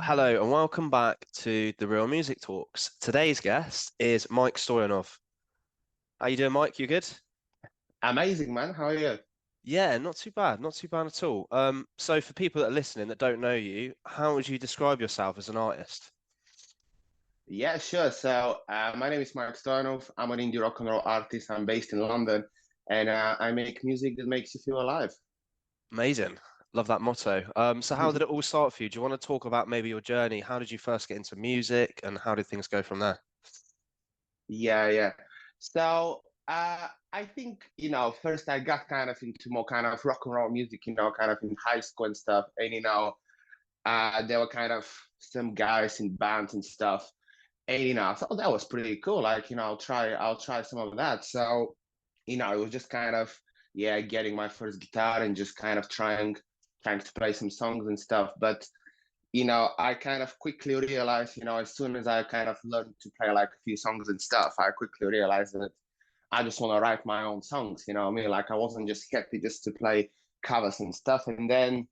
Hello and welcome back to the Real Music Talks. Today's guest is Mike Stoyanov. How you doing, Mike? You good? Amazing, man. How are you? Yeah, not too bad, not too bad at all. So for people that are listening that don't know you, how would you describe yourself as an artist? Yeah, sure. My name is Mark Stoyanov. I'm an indie rock and roll artist. I'm based in London, and I make music that makes you feel alive. Amazing. Love that motto. So how did it all start for you? Do you want to talk about maybe your journey? How did you first get into music and how did things go from there? Yeah, yeah. I think, first I got kind of into more kind of rock and roll music, kind of in high school and stuff. And, there were kind of some guys in bands and stuff. And, I thought that was pretty cool. Like, I'll try some of that. It was just kind of, yeah, getting my first guitar and just kind of trying to play some songs and stuff. But I kind of quickly realized, as soon as I kind of learned to play like a few songs and stuff, I quickly realized that I just want to write my own songs, you know what I mean? Like I wasn't just happy just to play covers and stuff. And then,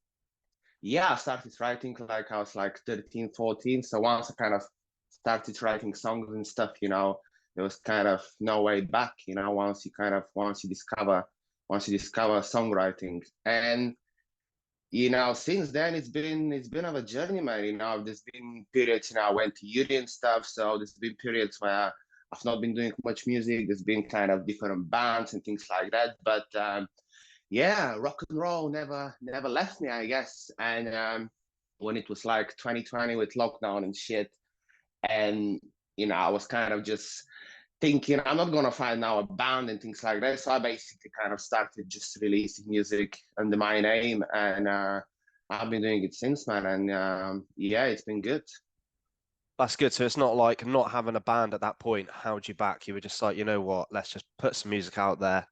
yeah, I started writing like I was like 13, 14. So once I kind of started writing songs and stuff, there was kind of no way back, once you discover songwriting. And since then it's been of a journey, man. There's been periods, I went to uni and stuff, so there's been periods where I've not been doing much music. There's been kind of different bands and things like that. But yeah, rock and roll never left me, I guess. And when it was like 2020 with lockdown and shit, and I was kind of just thinking I'm not gonna find now a band and things like that. So I basically kind of started just releasing music under my name, and I've been doing it since, man. And yeah, it's been good. That's good. So it's not like not having a band at that point held you back. You were just like, you know what, let's just put some music out there,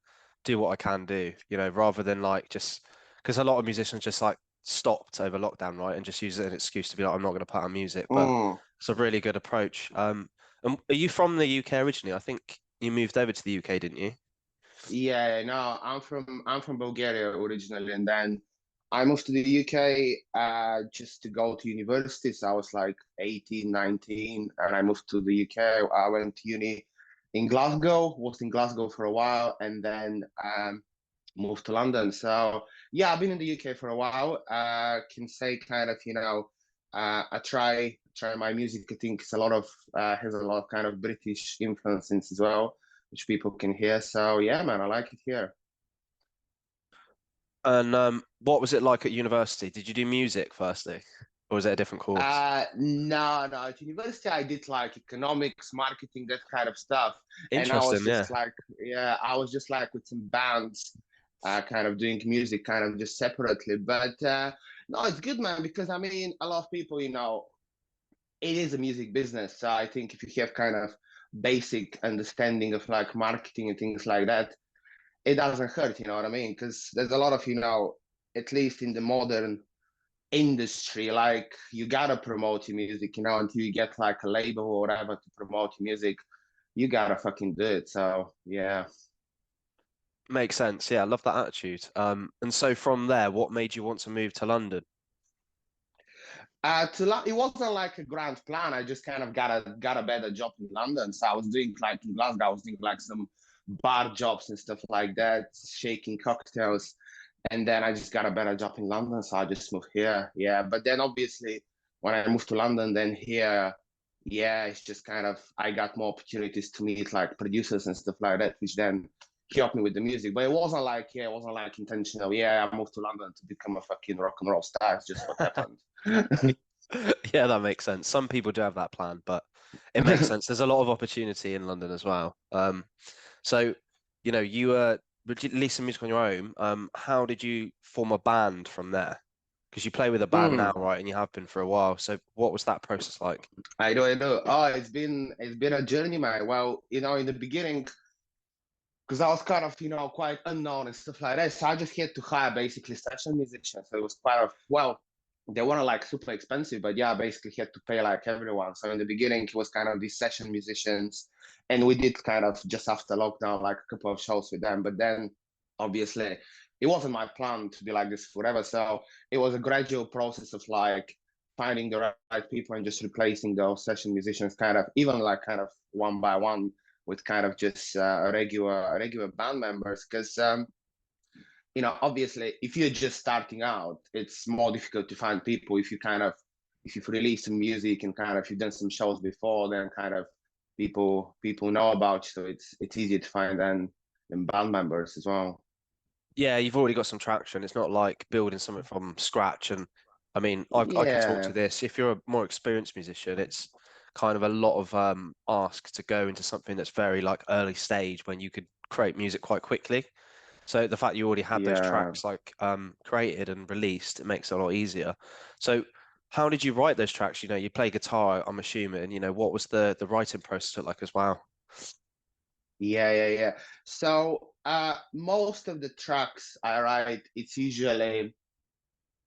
do what I can do, rather than like just because a lot of musicians just like stopped over lockdown, right? And just use it as an excuse to be like, I'm not going to put out music. But Mm. it's a really good approach. And are you from the UK originally? I think you moved over to the UK, didn't you? Yeah, no, I'm from Bulgaria originally, and then I moved to the UK just to go to university. So I was like 18, 19, and I moved to the UK. I went to uni in Glasgow, was in Glasgow for a while, and then moved to London. So yeah, I've been in the UK for a while. Can say kind of, I try my music. I think it's a lot of has a lot of kind of British influences as well, which people can hear. So yeah, man, I like it here. And what was it like at university? Did you do music firstly, or was it a different course? No. At university, I did like economics, marketing, that kind of stuff, and I was Interesting, yeah. just like, yeah, I was just like with some bands, kind of doing music, kind of just separately. But no, it's good, man, because I mean, a lot of people, it is a music business. So I think if you have kind of basic understanding of like marketing and things like that, it doesn't hurt. You know what I mean? Because there's a lot of, at least in the modern industry, like you gotta promote your music, until you get like a label or whatever to promote your music, you gotta fucking do it. So yeah. Makes sense. Yeah, I love that attitude. And so from there, what made you want to move to London? It wasn't like a grand plan. I just kind of got a better job in London. So I was doing like in Glasgow, I was doing like some bar jobs and stuff like that, shaking cocktails. And then I just got a better job in London, so I just moved here. Yeah, but then obviously when I moved to London, then here, yeah, it's just kind of I got more opportunities to meet like producers and stuff like that, which then helped me with the music. But it wasn't like intentional. Yeah, I moved to London to become a fucking rock and roll star. It's just what happened. Yeah, that makes sense. Some people do have that plan, but it makes sense. There's a lot of opportunity in London as well. So, you releasing music on your own. How did you form a band from there? Because you play with a band now, Mm, right? And you have been for a while. So what was that process like? I know. Oh, it's been a journey, man. Well, in the beginning, because I was kind of, quite unknown and stuff like that. So I just had to hire basically session musicians. So it was quite well, they weren't like super expensive, but yeah, I basically had to pay like everyone. So in the beginning, it was kind of these session musicians, and we did kind of just after lockdown, like a couple of shows with them. But then obviously, it wasn't my plan to be like this forever. So it was a gradual process of like finding the right people and just replacing those session musicians, kind of even like kind of one by one with kind of just regular band members, because obviously if you're just starting out, it's more difficult to find people. If you've released some music and kind of you've done some shows before, then kind of people know about you, so it's easier to find than band members as well. Yeah, you've already got some traction. It's not like building something from scratch. And I mean, I can talk to Yeah, this. If you're a more experienced musician, it's kind of a lot of ask to go into something that's very like early stage when you could create music quite quickly. So the fact you already had those yeah. tracks like created and released, it makes it a lot easier. So how did you write those tracks? You know, you play guitar, I'm assuming, what was the writing process like as well? Yeah. So most of the tracks I write, it's usually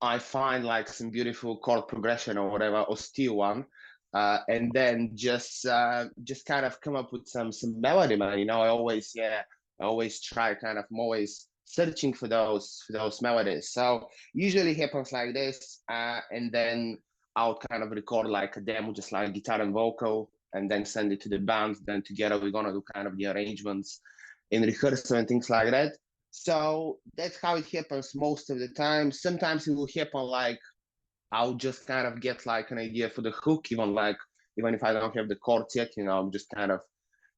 I find like some beautiful chord progression or whatever, or steal one, and then just kind of come up with some melody, man. I always try kind of, I'm always searching for those melodies. So usually happens like this, and then I'll kind of record like a demo, just like guitar and vocal, and then send it to the band. Then together we're gonna do kind of the arrangements in rehearsal and things like that. So that's how it happens most of the time. Sometimes it will happen like I'll just kind of get like an idea for the hook, even if I don't have the chords yet, I'm just kind of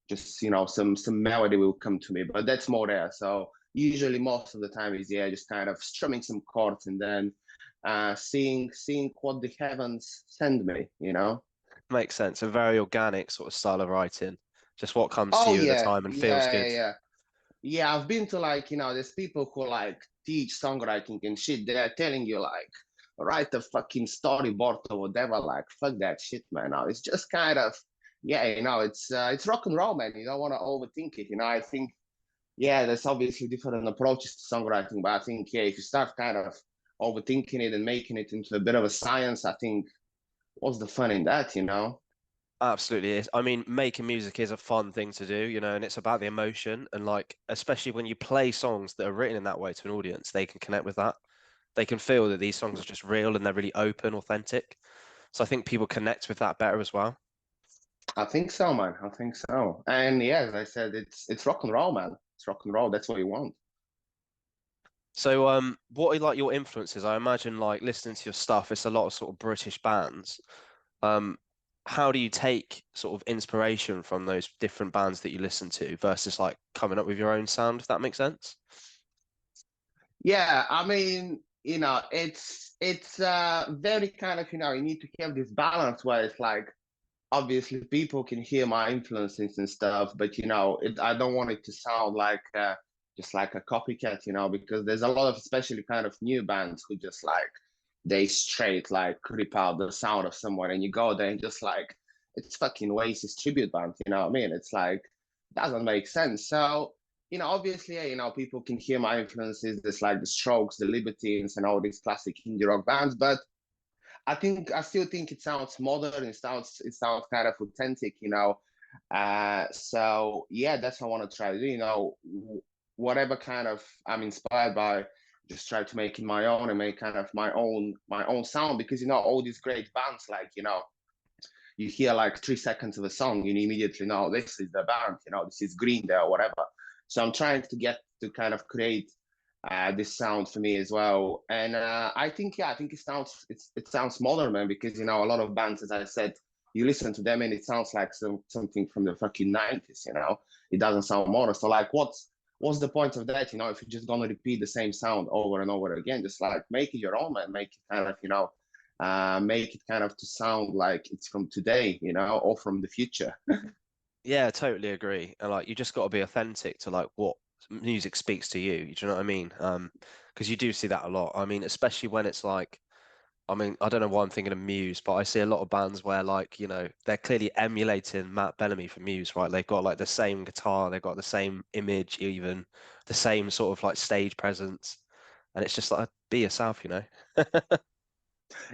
just some melody will come to me, but that's more rare. So usually most of the time is just kind of strumming some chords and then seeing what the heavens send me. Makes sense. A very organic sort of style of writing. Just what comes to Oh you at the yeah, time and feels good. yeah. I've been to like, there's people who like teach songwriting and shit. They're telling you like, write a fucking storyboard or whatever. Like, fuck that shit, man. Now it's just kind of, it's rock and roll, man. You don't want to overthink it. I think, there's obviously different approaches to songwriting, but I think, if you start kind of overthinking it and making it into a bit of a science, I think, what's the fun in that? Absolutely is. I mean, making music is a fun thing to do, and it's about the emotion and like, especially when you play songs that are written in that way to an audience, they can connect with that. They can feel that these songs are just real and they're really open, authentic. So I think people connect with that better as well. I think so, man. I think so. And yeah, as I said, it's rock and roll, man. It's rock and roll. That's what you want. So, what are like your influences? I imagine like listening to your stuff, it's a lot of sort of British bands. Um, how do you take sort of inspiration from those different bands that you listen to versus like coming up with your own sound, if that makes sense? Yeah, I mean, it's very kind of, you need to have this balance where it's like obviously people can hear my influences and stuff, but I don't want it to sound like just like a copycat, because there's a lot of especially kind of new bands who just like they straight like rip out the sound of someone, and you go there and just like it's fucking Oasis tribute band, you know what I mean? It's like doesn't make sense. So obviously, people can hear my influences, just like the Strokes, the Libertines, and all these classic indie rock bands, but I still think it sounds modern. It sounds kind of authentic. So yeah, that's what I want to try to do. Whatever kind of I'm inspired by, just try to make it my own and make kind of my own sound, because all these great bands, like you hear like 3 seconds of a song, you immediately know this is the band. This is Green Day or whatever. So I'm trying to get to kind of create this sound for me as well. And I think it sounds modern, man, because a lot of bands, as I said, you listen to them and it sounds like something from the fucking 90s. It doesn't sound modern. So like, what's the point of that? If you're just gonna repeat the same sound over and over again, just like make it your own, man. Make it kind of make it kind of to sound like it's from today, or from the future. Yeah, totally agree. And like you just got to be authentic to like what music speaks to you. Do you know what I mean? Because you do see that a lot. I mean, especially when it's like, I mean, I don't know why I'm thinking of Muse, but I see a lot of bands where like, they're clearly emulating Matt Bellamy from Muse, right? They've got like the same guitar, they've got the same image, even the same sort of like stage presence. And it's just like be yourself.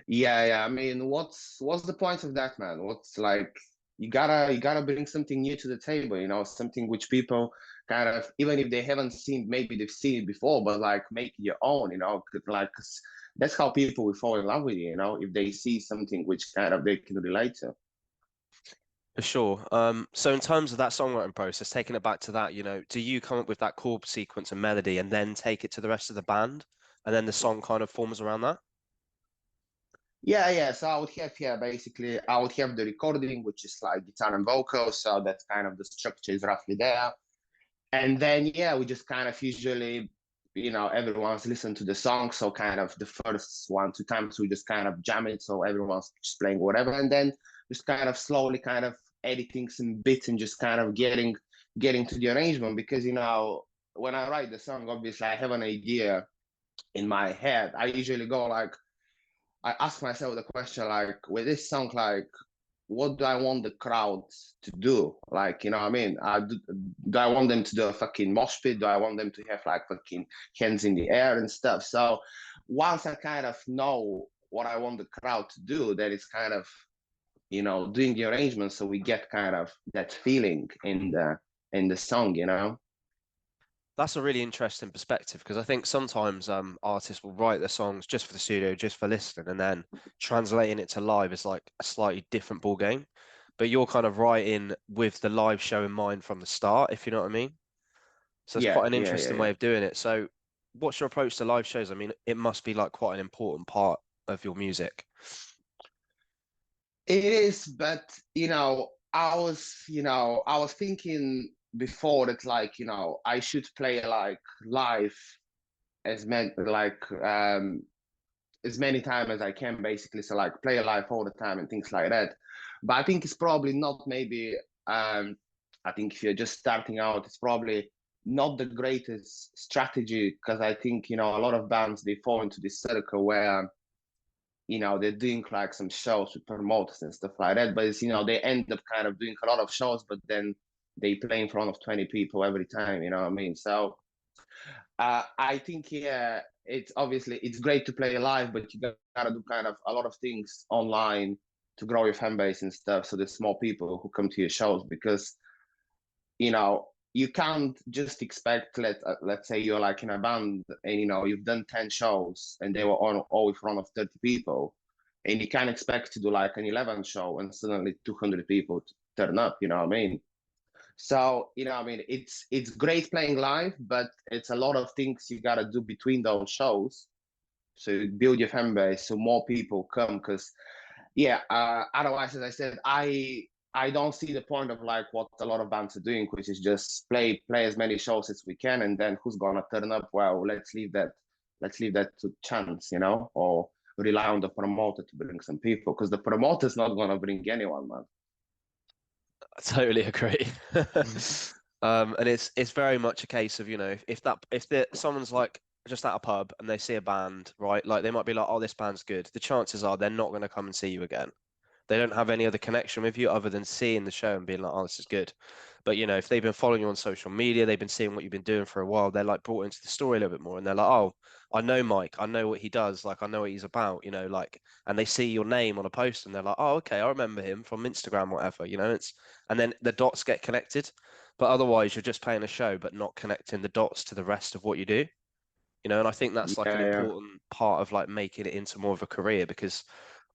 Yeah. I mean, what's the point of that, man? What's like? you gotta bring something new to the table, you know, something which people kind of, even if they haven't seen, maybe they've seen it before, but like make it your own, you know, like 'cause that's how people will fall in love with you, you know, if they see something which kind of they can relate to. For sure. So in terms of that songwriting process, taking it back to that, you know, do you come up with that chord sequence and melody and then take it to the rest of the band, and then the song kind of forms around that? Yeah, yeah. So I would have, yeah, basically, I would have the recording, which is like guitar and vocals. So that's kind of the structure is roughly there. And then, yeah, we just kind of usually, you know, everyone's listened to the song. So kind of the first 1, 2 times we just kind of jam it. So everyone's just playing whatever. And then just kind of slowly kind of editing some bits and just kind of getting to the arrangement. Because, you know, when I write the song, obviously I have an idea in my head. I usually go like, I ask myself the question like, with this song, like, what do I want the crowd to do? Like, you know what I mean? Do I want them to do a fucking mosh pit? Do I want them to have like fucking hands in the air and stuff? So once I kind of know what I want the crowd to do, that is kind of, you know, doing the arrangement so we get kind of that feeling in the song, you know? That's a really interesting perspective because I think sometimes artists will write their songs just for the studio, just for listening, and then translating it to live is like a slightly different ball game. But you're kind of writing with the live show in mind from the start, if you know what I mean. So it's Yeah, quite an yeah, yeah, interesting yeah. way of doing it. So what's your approach to live shows? I mean, it must be like quite an important part of your music. It is, but I was thinking before that like, you know, I should play like live as many as many times as I can basically. So like play live all the time and things like that. But I think it's probably not maybe I think if you're just starting out, it's probably not the greatest strategy because I think, you know, a lot of bands they fall into this circle where you know they're doing like some shows with promoters and stuff like that, but it's, you know, they end up kind of doing a lot of shows but then they play in front of 20 people every time, you know what I mean? So I think, yeah, it's obviously it's great to play live, but you gotta do kind of a lot of things online to grow your fan base and stuff, so there's more people who come to your shows because, you know, you can't just expect let's say you're like in a band and you know you've done 10 shows and they were all in front of 30 people, and you can't expect to do like an 11th show and suddenly 200 people turn up, you know what I mean? So, you know, I mean, it's great playing live, but it's a lot of things you gotta do between those shows. So you build your fan base so more people come. Because yeah, otherwise, as I said, I don't see the point of like what a lot of bands are doing, which is just play as many shows as we can, and then who's gonna turn up? Well, let's leave that to chance, you know, or rely on the promoter to bring some people because the promoter's not gonna bring anyone, man. I totally agree. And it's very much a case of, you know, if someone's like just at a pub and they see a band, right? Like they might be like, oh, this band's good. The chances are they're not going to come and see you again. They don't have any other connection with you other than seeing the show and being like, oh, this is good. But you know, if they've been following you on social media, they've been seeing what you've been doing for a while, they're like brought into the story a little bit more and they're like, oh, I know Mike, I know what he does, like I know what he's about, you know, like, and they see your name on a post and they're like, oh, okay, I remember him from Instagram, whatever, you know, and then the dots get connected. But otherwise you're just playing a show but not connecting the dots to the rest of what you do, you know, and I think that's like an Yeah, yeah. important part of like making it into more of a career because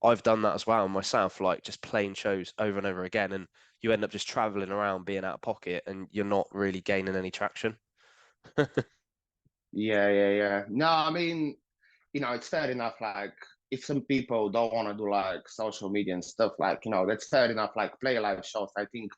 I've done that as well myself, like just playing shows over and over again, and you end up just traveling around being out of pocket and you're not really gaining any traction. Yeah, yeah, yeah. No, I mean, you know, it's fair enough. Like, if some people don't want to do like social media and stuff, like, you know, that's fair enough. Like, play live shows. I think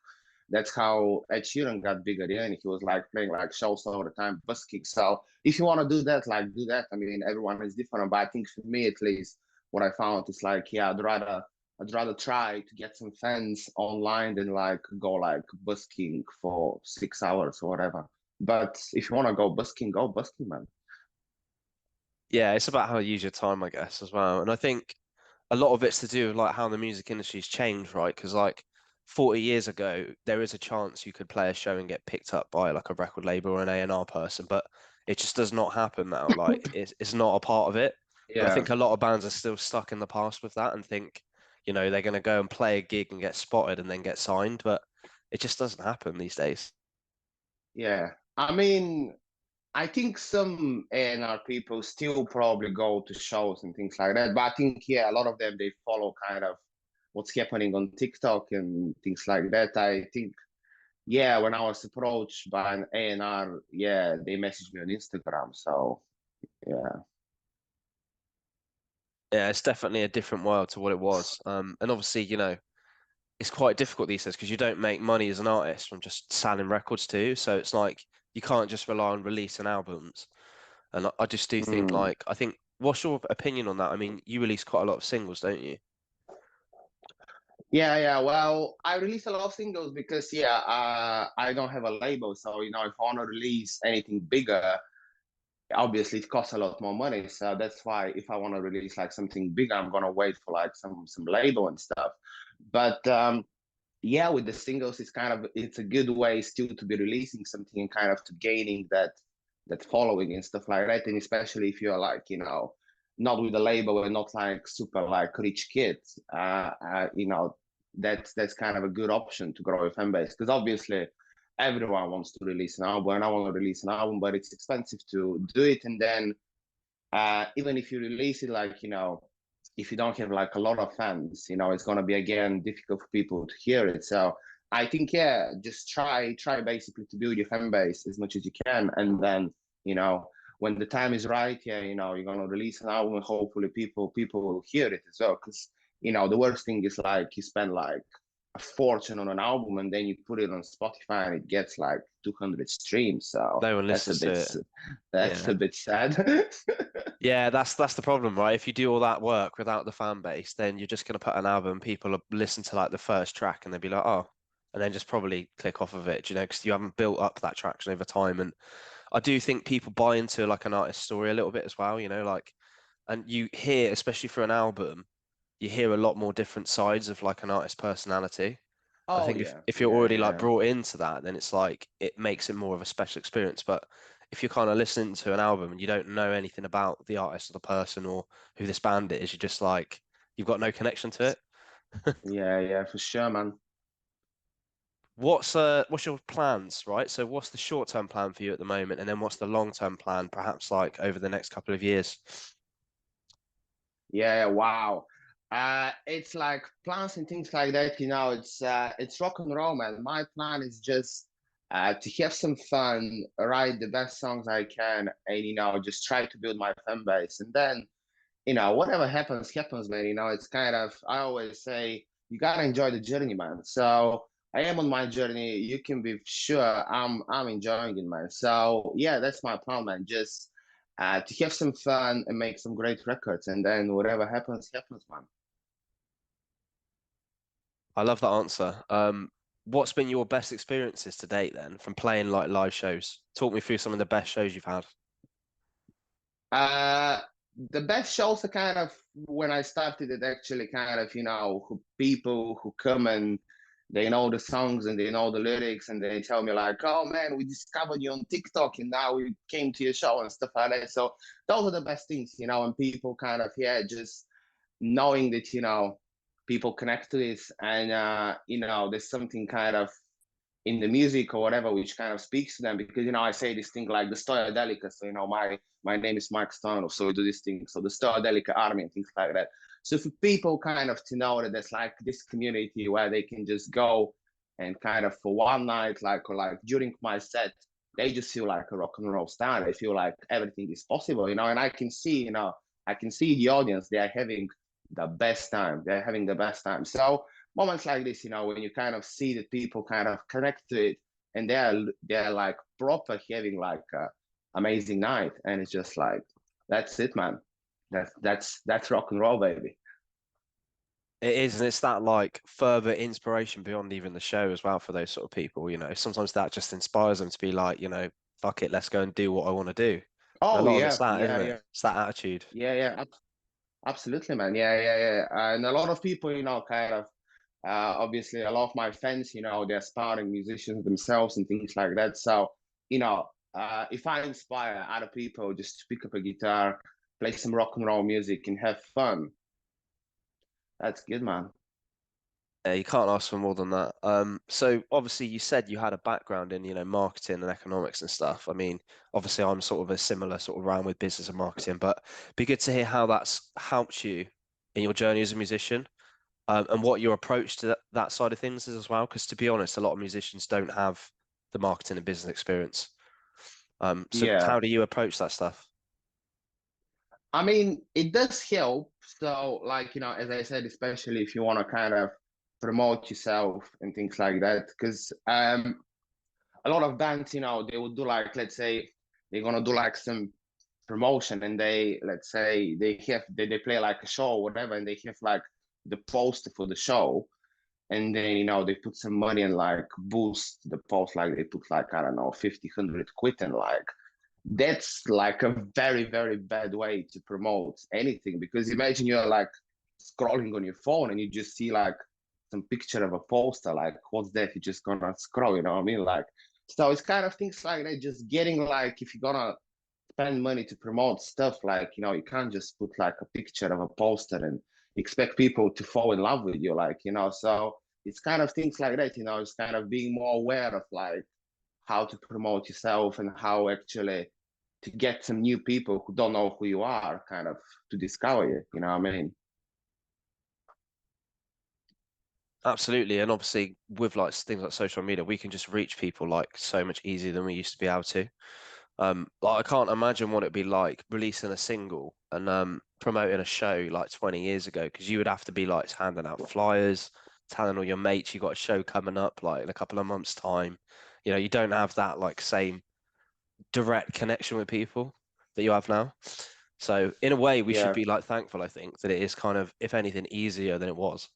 that's how Ed Sheeran got big at the end. He was like playing like shows all the time, busking. So if you want to do that, like, do that. I mean, everyone is different, but I think for me at least, what I found is like, yeah, I'd rather try to get some fans online than like go like busking for 6 hours or whatever. But if you want to go busking, man. Yeah, it's about how you use your time, I guess, as well. And I think a lot of it's to do with like how the music industry's changed, right? Because like 40 years ago, there is a chance you could play a show and get picked up by like a record label or an A&R person, but it just does not happen now. Like it's not a part of it. But I Yeah. think a lot of bands are still stuck in the past with that and think, you know, they're going to go and play a gig and get spotted and then get signed, but it just doesn't happen these days. Yeah. I mean, I think some A&R people still probably go to shows and things like that. But I think, yeah, a lot of them, they follow kind of what's happening on TikTok and things like that. I think, yeah, when I was approached by an A&R, yeah, they messaged me on Instagram. So, yeah. Yeah, it's definitely a different world to what it was. And obviously, you know, it's quite difficult these days because you don't make money as an artist from just selling records too. So it's like you can't just rely on releasing albums. And I just do think Mm. like I think what's your opinion on that? I mean, you release quite a lot of singles, don't you? Yeah, yeah. Well, I release a lot of singles because, yeah, I don't have a label. So, if I want to release anything bigger, obviously it costs a lot more money. So that's why if I want to release like something bigger, I'm gonna wait for like some label and stuff. But yeah, with the singles, it's a good way still to be releasing something and kind of to gaining that following and stuff like that. And especially if you're like, not with a label and not like super like rich kids, that's kind of a good option to grow a fan base because obviously everyone wants to release an album and I want to release an album, but it's expensive to do it. And then even if you release it, like, if you don't have like a lot of fans, it's going to be again difficult for people to hear it. So I think, yeah, just try basically to build your fan base as much as you can. And then, when the time is right, yeah, you're going to release an album and hopefully people will hear it as well. Because, the worst thing is like you spend like a fortune on an album and then you put it on Spotify and it gets like 200 streams. So No one that's a listens to bit it. that's Yeah. a bit sad. Yeah, that's the problem, right? If you do all that work without the fan base, then you're just gonna put an album, people will listen to like the first track and they'll be like, oh, and then just probably click off of it, you know, because you haven't built up that traction over time. And I do think people buy into like an artist's story a little bit as well, you know, like, and you hear, especially for an album, you hear a lot more different sides of like an artist's personality. I Oh think yeah, if you're yeah, already like yeah, brought into that, then it's like it makes it more of a special experience. But if you're kind of listening to an album and you don't know anything about the artist or the person or who this band is, you're just like you've got no connection to it. yeah, for sure, man. What's your plans, right? So what's the short-term plan for you at the moment, and then what's the long-term plan, perhaps like over the next couple of years? Yeah, wow. It's like plans and things like that. It's rock and roll, man. My plan is just to have some fun, write the best songs I can, and just try to build my fan base. And then, whatever happens, happens, man. It's kind of I always say you gotta enjoy the journey, man. So I am on my journey. You can be sure I'm enjoying it, man. So yeah, that's my plan, man. Just to have some fun and make some great records, and then whatever happens, happens, man. I love that answer. What's been your best experiences to date then from playing like live shows? Talk me through some of the best shows you've had. Uh, the best shows are kind of when I started it actually kind of, people who come and they know the songs and they know the lyrics and they tell me like, oh man, we discovered you on TikTok and now we came to your show and stuff like that. So those are the best things, and people kind of, yeah, just knowing that, people connect to this and, there's something kind of in the music or whatever, which kind of speaks to them because I say this thing like the Stoyadelica. So my name is Mike Stoyanov, so we do this thing. So the Stoyadelica army and things like that. So for people kind of to know that there's like this community where they can just go and kind of for one night, like or like during my set, they just feel like a rock and roll star. They feel like everything is possible, and I can see, I can see the audience. They are having the best time. They're having the best time. So moments like this, when you kind of see that people kind of connect to it and they're like proper having like a amazing night, and it's just like that's it, man. That's rock and roll, baby. It is, and it's that like further inspiration beyond even the show as well for those sort of people, you know. Sometimes that just inspires them to be like, you know, fuck it, let's go and do what I want to do. And a Oh lot of it's yeah, that, isn't yeah, it? yeah, It's that attitude. yeah. Absolutely, man. Yeah. And a lot of people, kind of obviously a lot of my friends, they're aspiring musicians themselves and things like that. So, you know, if I inspire other people just to pick up a guitar, play some rock and roll music and have fun, that's good, man. Yeah, you can't ask for more than that. So obviously you said you had a background in, marketing and economics and stuff. I mean, obviously I'm sort of a similar sort of round with business and marketing, but it'd be good to hear how that's helped you in your journey as a musician, and what your approach to that side of things is as well. Because to be honest, a lot of musicians don't have the marketing and business experience. So Yeah. how do you approach that stuff? I mean, it does help. So, like, as I said, especially if you want to kind of promote yourself and things like that, because a lot of bands, they would do like, let's say, they're gonna do like some promotion, and let's say, they play like a show or whatever, and they have like the poster for the show, and then they put some money and like boost the post, like they put like, I don't know, 50, 100 quid, and like that's like a very, very bad way to promote anything, because imagine you're like scrolling on your phone and you just see like some picture of a poster, like what's that? You're just gonna scroll, you know what I mean? Like, so it's kind of things like that, just getting like, if you're gonna spend money to promote stuff, like, you can't just put like a picture of a poster and expect people to fall in love with you, like, so it's kind of things like that, it's kind of being more aware of like how to promote yourself and how actually to get some new people who don't know who you are kind of to discover you, you know what I mean? Absolutely, and obviously with like things like social media, we can just reach people like so much easier than we used to be able to. Like I can't imagine what it'd be like releasing a single and promoting a show like 20 years ago, because you would have to be like handing out flyers, telling all your mates you got a show coming up like in a couple of months' time. You don't have that like same direct connection with people that you have now. So in a way, we should Yeah. be like thankful, I think, that it is kind of, if anything, easier than it was.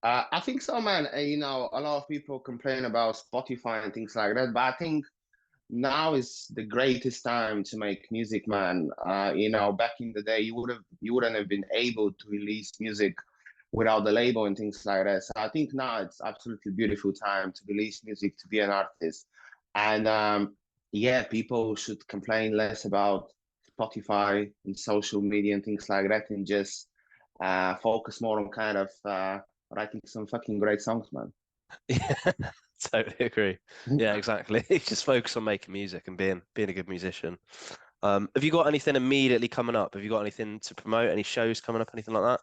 I think so, man. A lot of people complain about Spotify and things like that, but I think now is the greatest time to make music, man. Back in the day, you wouldn't have been able to release music without the label and things like that. So I think now it's absolutely beautiful time to release music, to be an artist. And yeah, people should complain less about Spotify and social media and things like that, and just focus more on kind of writing some fucking great songs, man. Yeah, totally agree. Yeah, exactly. Just focus on making music and being a good musician. Have you got anything immediately coming up? Have you got anything to promote? Any shows coming up? Anything like that?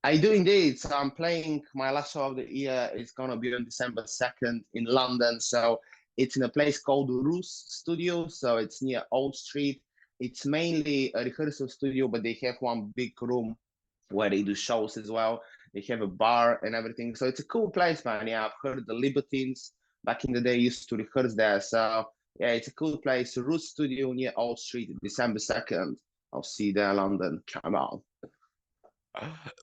I do indeed. So I'm playing my last show of the year. It's gonna be on December 2nd in London. So it's in a place called Roos Studio. So it's near Old Street. It's mainly a rehearsal studio, but they have one big room where they do shows as well. They have a bar and everything. So it's a cool place, man. Yeah, I've heard the Libertines back in the day used to rehearse there. So yeah, it's a cool place. Roos Studio near Old Street, December 2nd. I'll see you there, London. Come on.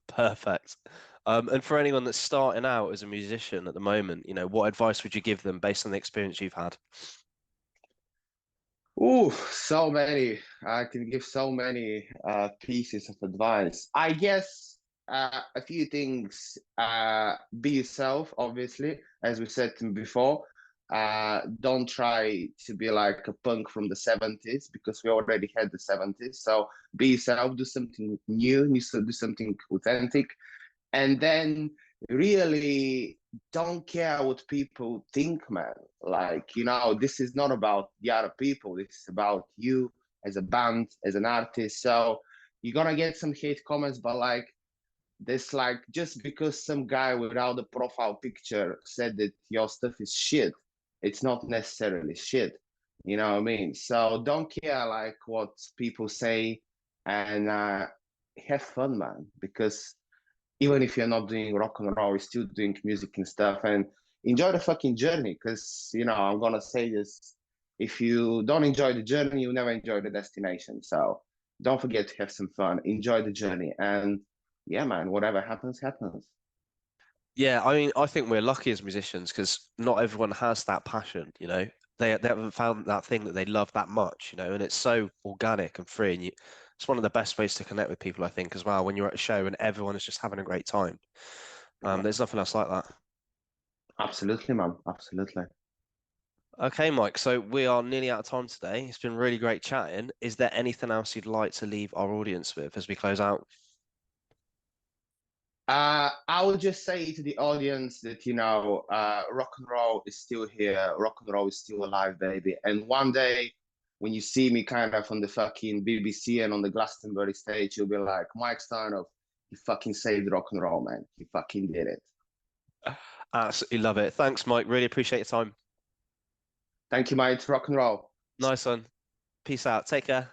Perfect. And for anyone that's starting out as a musician at the moment, what advice would you give them based on the experience you've had? Ooh, so many. I can give so many pieces of advice. I guess a few things. Be yourself, obviously, as we said before. Don't try to be like a punk from the 70s, because we already had the 70s. So be yourself, do something new, do something authentic, and then really don't care what people think, man. Like, this is not about the other people, this is about you as a band, as an artist. So you're gonna get some hate comments, but like, this, like, just because some guy without a profile picture said that your stuff is shit, it's not necessarily shit, you know what I mean? So don't care like what people say, and have fun, man, because even if you're not doing rock and roll, you're still doing music and stuff, and enjoy the fucking journey. Because I'm gonna say this: if you don't enjoy the journey, you never enjoy the destination. So don't forget to have some fun, enjoy the journey, and yeah, man, whatever happens, happens. Yeah, I mean, I think we're lucky as musicians because not everyone has that passion, They haven't found that thing that they love that much, and it's so organic and free. And it's one of the best ways to connect with people, I think, as well, when you're at a show and everyone is just having a great time. There's nothing else like that. Absolutely, man, absolutely. Okay, Mike, so we are nearly out of time today. It's been really great chatting. Is there anything else you'd like to leave our audience with as we close out? I would just say to the audience that, rock and roll is still here. Rock and roll is still alive, baby. And one day when you see me kind of on the fucking BBC and on the Glastonbury stage, you'll be like, Mike Stoyanov, you fucking saved rock and roll, man. You fucking did it. Absolutely love it. Thanks, Mike. Really appreciate your time. Thank you, mate. Rock and roll. Nice one. Peace out. Take care.